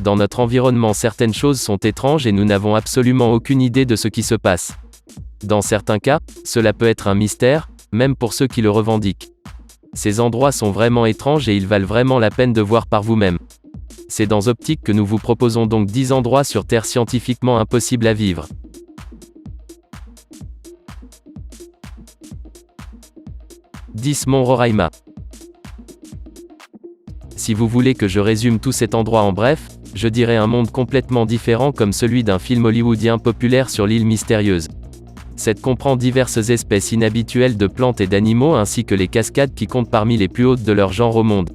Dans notre environnement, certaines choses sont étranges et nous n'avons absolument aucune idée de ce qui se passe. Dans certains cas, cela peut être un mystère, même pour ceux qui le revendiquent. Ces endroits sont vraiment étranges et ils valent vraiment la peine de voir par vous-même. C'est dans Optique que nous vous proposons donc 10 endroits sur Terre scientifiquement impossibles à vivre. 10 Mont Roraima. Si vous voulez que je résume tout cet endroit en bref, je dirais un monde complètement différent comme celui d'un film hollywoodien populaire sur l'île mystérieuse. Cette comprend diverses espèces inhabituelles de plantes et d'animaux ainsi que les cascades qui comptent parmi les plus hautes de leur genre au monde.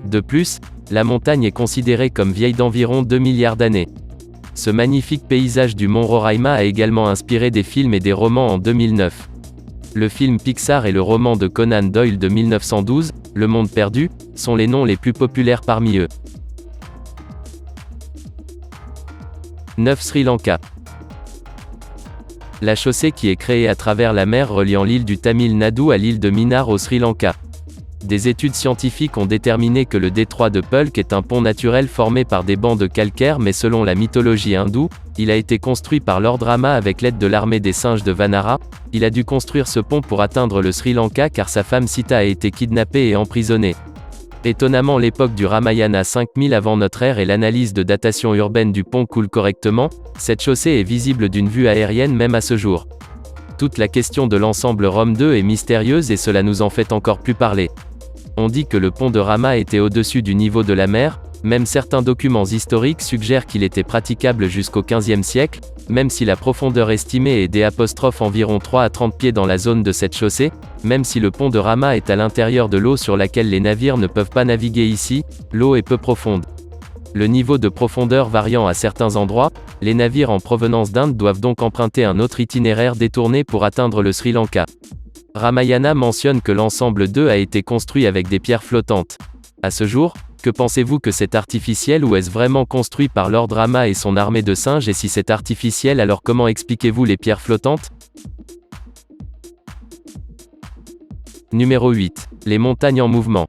De plus, la montagne est considérée comme vieille d'environ 2 milliards d'années. Ce magnifique paysage du mont Roraima a également inspiré des films et des romans en 2009. Le film Pixar et le roman de Conan Doyle de 1912, Le Monde Perdu, sont les noms les plus populaires parmi eux. 9 Sri Lanka. La chaussée qui est créée à travers la mer reliant l'île du Tamil Nadu à l'île de Mannar au Sri Lanka. Des études scientifiques ont déterminé que le détroit de Pulk est un pont naturel formé par des bancs de calcaire, mais selon la mythologie hindoue, il a été construit par Lord Rama avec l'aide de l'armée des singes de Vanara. Il a dû construire ce pont pour atteindre le Sri Lanka car sa femme Sita a été kidnappée et emprisonnée. Étonnamment, l'époque du Ramayana 5000 avant notre ère et l'analyse de datation urbaine du pont coule correctement. Cette chaussée est visible d'une vue aérienne même à ce jour. Toute la question de l'ensemble Rome 2 est mystérieuse et cela nous en fait encore plus parler. On dit que le pont de Rama était au-dessus du niveau de la mer, même certains documents historiques suggèrent qu'il était praticable jusqu'au XVe siècle, même si la profondeur estimée est d'environ 3 à 30 pieds dans la zone de cette chaussée, même si le pont de Rama est à l'intérieur de l'eau sur laquelle les navires ne peuvent pas naviguer ici, l'eau est peu profonde. Le niveau de profondeur variant à certains endroits, les navires en provenance d'Inde doivent donc emprunter un autre itinéraire détourné pour atteindre le Sri Lanka. Ramayana mentionne que l'ensemble 2 a été construit avec des pierres flottantes. À ce jour, que pensez-vous que c'est artificiel ou est-ce vraiment construit par Lord Rama et son armée de singes, et si c'est artificiel alors comment expliquez-vous les pierres flottantes? Numéro 8. Les montagnes en mouvement.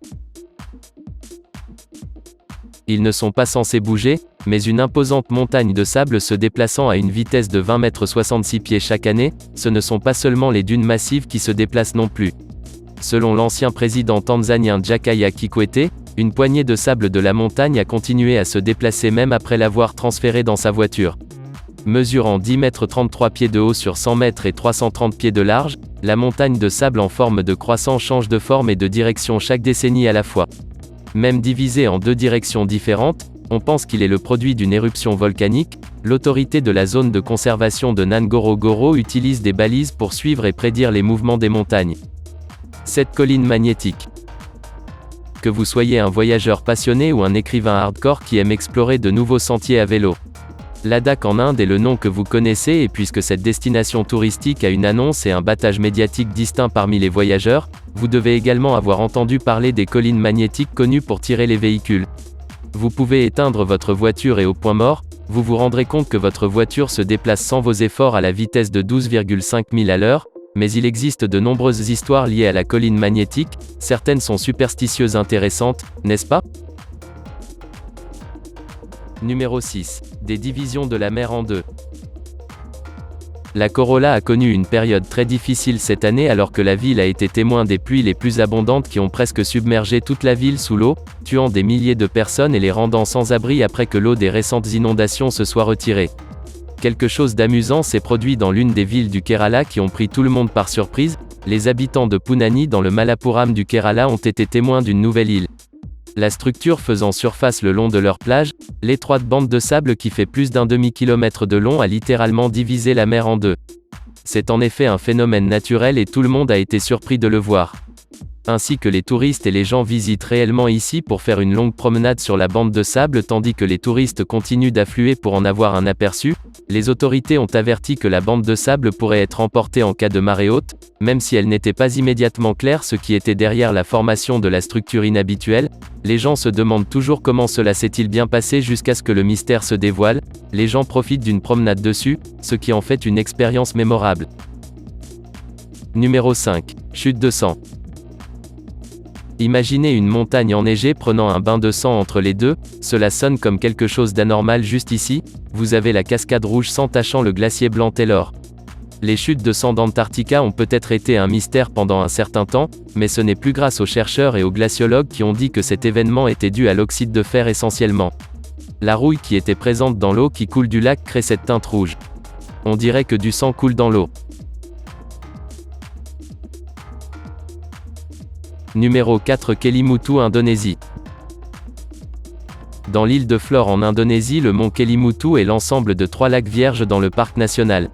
Ils ne sont pas censés bouger, mais une imposante montagne de sable se déplaçant à une vitesse de 20,66 m chaque année, ce ne sont pas seulement les dunes massives qui se déplacent non plus. Selon l'ancien président tanzanien Jakaya Kikwete, une poignée de sable de la montagne a continué à se déplacer même après l'avoir transféré dans sa voiture. Mesurant 10 mètres 33 pieds de haut sur 100 mètres et 330 pieds de large, la montagne de sable en forme de croissant change de forme et de direction chaque décennie à la fois. Même divisé en 2 directions différentes, on pense qu'il est le produit d'une éruption volcanique. L'autorité de la zone de conservation de Ngorongoro utilise des balises pour suivre et prédire les mouvements des montagnes. 7 collines magnétiques. Que vous soyez un voyageur passionné ou un écrivain hardcore qui aime explorer de nouveaux sentiers à vélo, Ladakh en Inde est le nom que vous connaissez, et puisque cette destination touristique a une annonce et un battage médiatique distinct parmi les voyageurs, vous devez également avoir entendu parler des collines magnétiques connues pour tirer les véhicules. Vous pouvez éteindre votre voiture et au point mort, vous vous rendrez compte que votre voiture se déplace sans vos efforts à la vitesse de 12,5 000 à l'heure, mais il existe de nombreuses histoires liées à la colline magnétique, certaines sont superstitieuses intéressantes, n'est-ce pas? Numéro 6. Des divisions de la mer en deux. La Corolla a connu une période très difficile cette année alors que la ville a été témoin des pluies les plus abondantes qui ont presque submergé toute la ville sous l'eau, tuant des milliers de personnes et les rendant sans abri après que l'eau des récentes inondations se soit retirée. Quelque chose d'amusant s'est produit dans l'une des villes du Kerala qui ont pris tout le monde par surprise. Les habitants de Punani dans le Malappuram du Kerala ont été témoins d'une nouvelle île. La structure faisant surface le long de leur plage, l'étroite bande de sable qui fait plus d'un demi-kilomètre de long a littéralement divisé la mer en deux. C'est en effet un phénomène naturel et tout le monde a été surpris de le voir. Ainsi que les touristes, et les gens visitent réellement ici pour faire une longue promenade sur la bande de sable tandis que les touristes continuent d'affluer pour en avoir un aperçu. Les autorités ont averti que la bande de sable pourrait être emportée en cas de marée haute, même si elle n'était pas immédiatement claire ce qui était derrière la formation de la structure inhabituelle. Les gens se demandent toujours comment cela s'est-il bien passé jusqu'à ce que le mystère se dévoile. Les gens profitent d'une promenade dessus, ce qui en fait une expérience mémorable. Numéro 5. Chute de sang. Imaginez une montagne enneigée prenant un bain de sang entre les deux, cela sonne comme quelque chose d'anormal juste ici, vous avez la cascade rouge s'entachant le glacier blanc Taylor. Les chutes de sang d'Antarctica ont peut-être été un mystère pendant un certain temps, mais ce n'est plus grâce aux chercheurs et aux glaciologues qui ont dit que cet événement était dû à l'oxyde de fer essentiellement. La rouille qui était présente dans l'eau qui coule du lac crée cette teinte rouge. On dirait que du sang coule dans l'eau. Numéro 4 Kelimutu, Indonésie. Dans l'île de Flore en Indonésie, le mont Kelimutu est l'ensemble de 3 lacs vierges dans le parc national.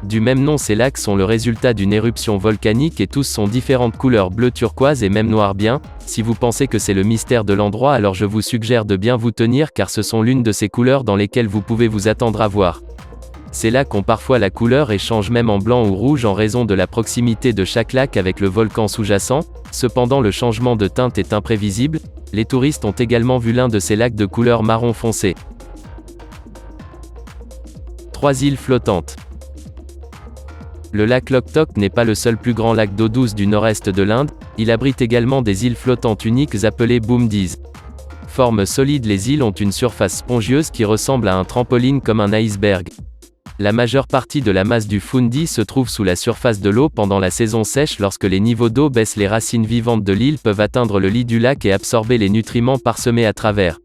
Du même nom, ces lacs sont le résultat d'une éruption volcanique et tous sont différentes couleurs bleu turquoise et même noir bien. Si vous pensez que c'est le mystère de l'endroit, alors je vous suggère de bien vous tenir car ce sont l'une de ces couleurs dans lesquelles vous pouvez vous attendre à voir. Ces lacs ont parfois la couleur et changent même en blanc ou rouge en raison de la proximité de chaque lac avec le volcan sous-jacent. Cependant, le changement de teinte est imprévisible. Les touristes ont également vu l'un de ces lacs de couleur marron foncé. 3 îles flottantes. Le lac Loktok n'est pas le seul plus grand lac d'eau douce du nord-est de l'Inde, il abrite également des îles flottantes uniques appelées Boomdies. Forme solide, les îles ont une surface spongieuse qui ressemble à un trampoline comme un iceberg. La majeure partie de la masse du Phundi se trouve sous la surface de l'eau pendant la saison sèche. Lorsque les niveaux d'eau baissent, les racines vivantes de l'île peuvent atteindre le lit du lac et absorber les nutriments parsemés à travers.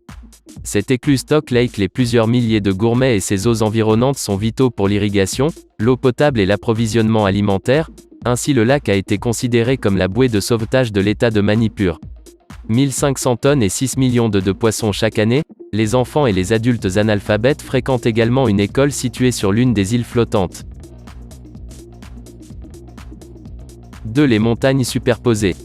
Cet écluse Tok Lake, les plusieurs milliers de gourmets et ses eaux environnantes sont vitaux pour l'irrigation, l'eau potable et l'approvisionnement alimentaire. Ainsi, le lac a été considéré comme la bouée de sauvetage de l'état de Manipur. 1500 tonnes et 6 millions de poissons chaque année. Les enfants et les adultes analphabètes fréquentent également une école située sur l'une des îles flottantes. 2. Les montagnes superposées.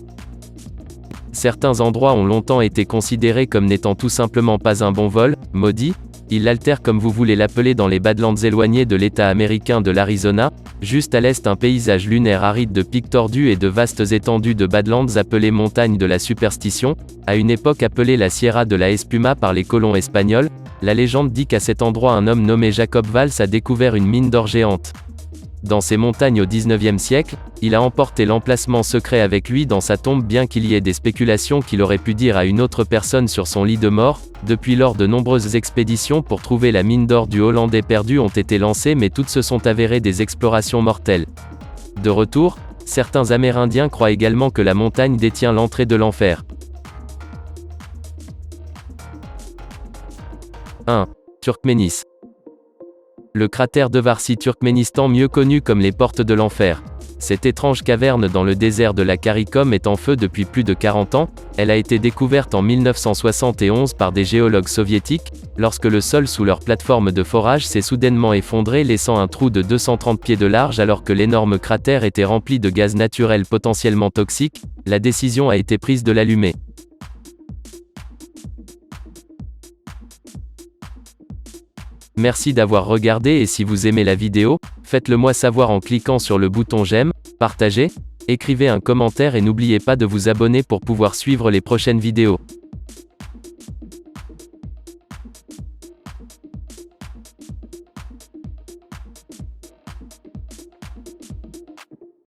Certains endroits ont longtemps été considérés comme n'étant tout simplement pas un bon vol, maudit. Ils altèrent comme vous voulez l'appeler dans les Badlands éloignés de l'État américain de l'Arizona. Juste à l'est, un paysage lunaire aride de pics tordus et de vastes étendues de Badlands appelées montagnes de la superstition, à une époque appelée la Sierra de la Espuma par les colons espagnols. La légende dit qu'à cet endroit un homme nommé Jacob Valls a découvert une mine d'or géante. Dans ces montagnes au XIXe siècle, il a emporté l'emplacement secret avec lui dans sa tombe, bien qu'il y ait des spéculations qu'il aurait pu dire à une autre personne sur son lit de mort. Depuis lors, de nombreuses expéditions pour trouver la mine d'or du Hollandais perdu ont été lancées, mais toutes se sont avérées des explorations mortelles. De retour, certains Amérindiens croient également que la montagne détient l'entrée de l'enfer. 1. Turkménis. Le cratère Devarsi, Turkménistan, mieux connu comme les portes de l'enfer. Cette étrange caverne dans le désert de la CARICOM est en feu depuis plus de 40 ans. Elle a été découverte en 1971 par des géologues soviétiques, lorsque le sol sous leur plateforme de forage s'est soudainement effondré, laissant un trou de 230 pieds de large alors que l'énorme cratère était rempli de gaz naturel potentiellement toxiques. La décision a été prise de l'allumer. Merci d'avoir regardé, et si vous aimez la vidéo, faites-le moi savoir en cliquant sur le bouton j'aime, partagez, écrivez un commentaire et n'oubliez pas de vous abonner pour pouvoir suivre les prochaines vidéos.